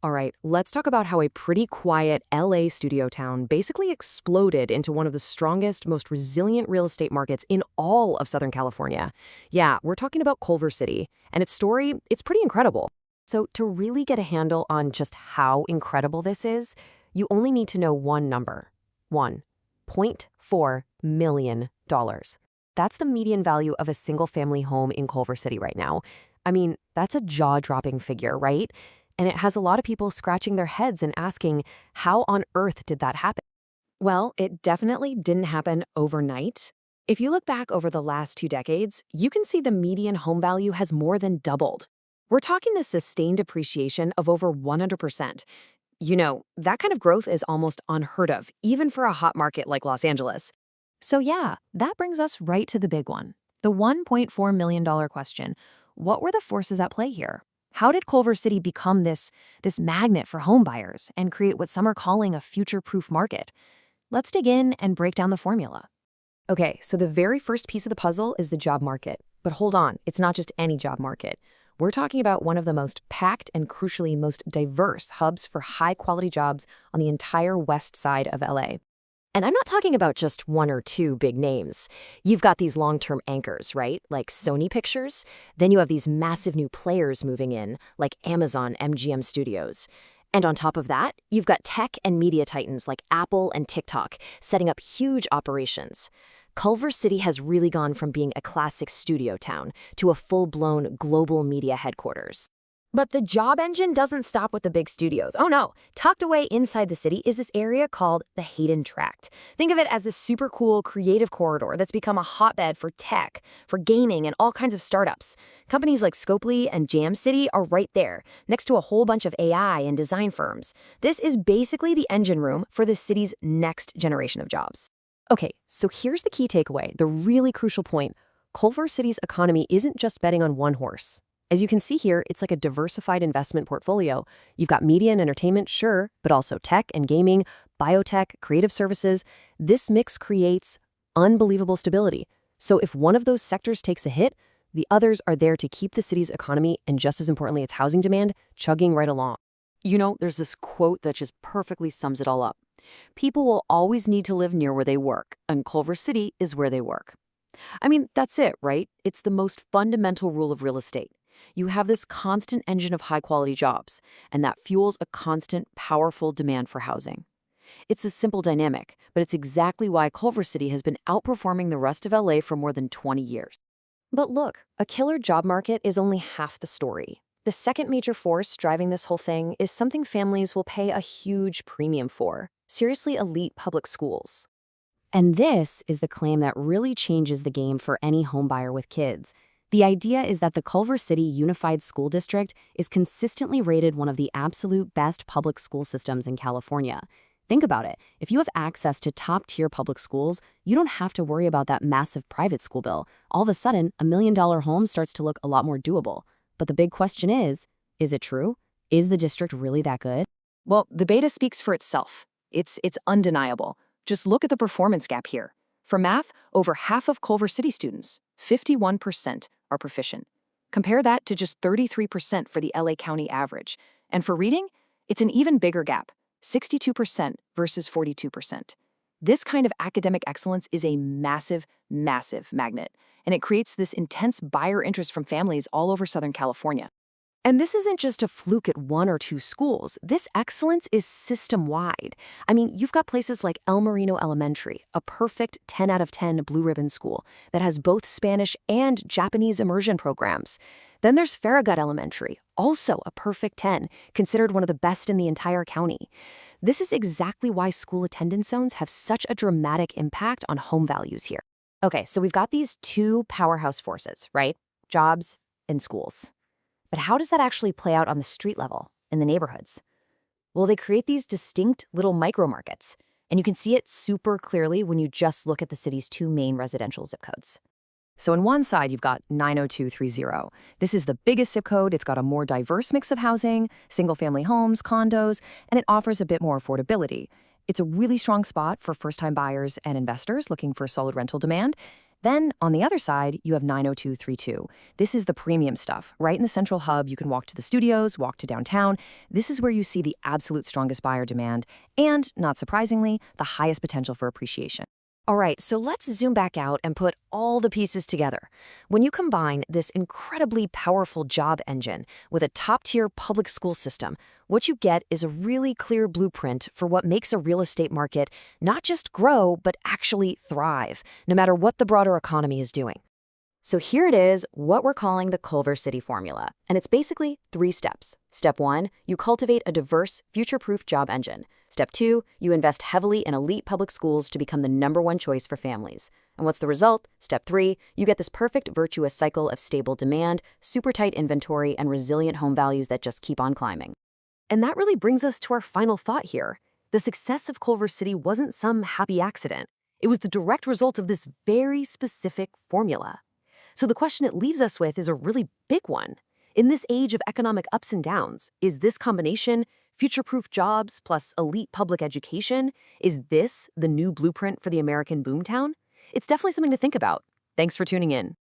All right, let's talk about how a pretty quiet LA studio town basically exploded into one of the strongest, most resilient real estate markets in all of Southern California. Yeah, we're talking about Culver City, and its story, it's pretty incredible. So to really get a handle on just how incredible this is, you only need to know one number. $1.4 million. That's the median value of a single-family home in Culver City right now. I mean, that's a jaw-dropping figure, right? And it has a lot of people scratching their heads and asking, how on earth did that happen? Well, it definitely didn't happen overnight. If you look back over the last 2 decades, you can see the median home value has more than doubled. We're talking the sustained appreciation of over 100%. You know, that kind of growth is almost unheard of, even for a hot market like Los Angeles. So yeah, that brings us right to the big one. The $1.4 million question. What were the forces at play here? How did Culver City become this magnet for home buyers and create what some are calling a future-proof market? Let's dig in and break down the formula. Okay, so the very first piece of the puzzle is the job market. But hold on, it's not just any job market. We're talking about one of the most packed and crucially most diverse hubs for high-quality jobs on the entire west side of LA. And I'm not talking about just one or two big names. You've got these long-term anchors, right? Like Sony Pictures. Then you have these massive new players moving in, like Amazon MGM Studios. And on top of that, you've got tech and media titans like Apple and TikTok setting up huge operations. Culver City has really gone from being a classic studio town to a full-blown global media headquarters. But the job engine doesn't stop with the big studios. Oh no, tucked away inside the city is this area called the Hayden Tract. Think of it as this super cool creative corridor that's become a hotbed for tech, for gaming, and all kinds of startups. Companies like Scopely and Jam City are right there, next to a whole bunch of AI and design firms. This is basically the engine room for the city's next generation of jobs. Okay, so here's the key takeaway, the really crucial point. Culver City's economy isn't just betting on one horse. As you can see here, it's like a diversified investment portfolio. You've got media and entertainment, sure, but also tech and gaming, biotech, creative services. This mix creates unbelievable stability. So if one of those sectors takes a hit, the others are there to keep the city's economy and, just as importantly, its housing demand chugging right along. You know, there's this quote that just perfectly sums it all up. People will always need to live near where they work, and Culver City is where they work. I mean, that's it, right? It's the most fundamental rule of real estate. You have this constant engine of high-quality jobs, and that fuels a constant, powerful demand for housing. It's a simple dynamic, but it's exactly why Culver City has been outperforming the rest of LA for more than 20 years. But look, a killer job market is only half the story. The second major force driving this whole thing is something families will pay a huge premium for: seriously elite public schools. And this is the claim that really changes the game for any homebuyer with kids. The idea is that the Culver City Unified School District is consistently rated one of the absolute best public school systems in California. Think about it. If you have access to top-tier public schools, you don't have to worry about that massive private school bill. All of a sudden, $1 million home starts to look a lot more doable. But the big question is it true? Is the district really that good? Well, the data speaks for itself. It's undeniable. Just look at the performance gap here. For math, over half of Culver City students, 51%, are proficient. Compare that to just 33% for the LA County average. And for reading, it's an even bigger gap, 62% versus 42%. This kind of academic excellence is a massive, massive magnet, and it creates this intense buyer interest from families all over Southern California. And this isn't just a fluke at one or two schools. This excellence is system-wide. I mean, you've got places like El Marino Elementary, a perfect 10 out of 10 blue ribbon school that has both Spanish and Japanese immersion programs. Then there's Farragut Elementary, also a perfect 10, considered one of the best in the entire county. This is exactly why school attendance zones have such a dramatic impact on home values here. Okay, so we've got these two powerhouse forces, right? Jobs and schools. But how does that actually play out on the street level, in the neighborhoods? Well, they create these distinct little micro-markets, and you can see it super clearly when you just look at the city's two main residential zip codes. So on one side, you've got 90230. This is the biggest zip code. It's got a more diverse mix of housing, single-family homes, condos, and it offers a bit more affordability. It's a really strong spot for first-time buyers and investors looking for solid rental demand. Then, on the other side, you have 90232. This is the premium stuff. Right in the central hub, you can walk to the studios, walk to downtown. This is where you see the absolute strongest buyer demand and, not surprisingly, the highest potential for appreciation. All right, so let's zoom back out and put all the pieces together. When you combine this incredibly powerful job engine with a top-tier public school system, what you get is a really clear blueprint for what makes a real estate market not just grow, but actually thrive, no matter what the broader economy is doing. So here it is, what we're calling the Culver City formula. And it's basically 3 steps. Step 1, you cultivate a diverse, future-proof job engine. Step 2, you invest heavily in elite public schools to become the #1 choice for families. And what's the result? Step 3, you get this perfect virtuous cycle of stable demand, super tight inventory, and resilient home values that just keep on climbing. And that really brings us to our final thought here. The success of Culver City wasn't some happy accident. It was the direct result of this very specific formula. So the question it leaves us with is a really big one. In this age of economic ups and downs, is this combination, future-proof jobs plus elite public education, is this the new blueprint for the American boomtown? It's definitely something to think about. Thanks for tuning in.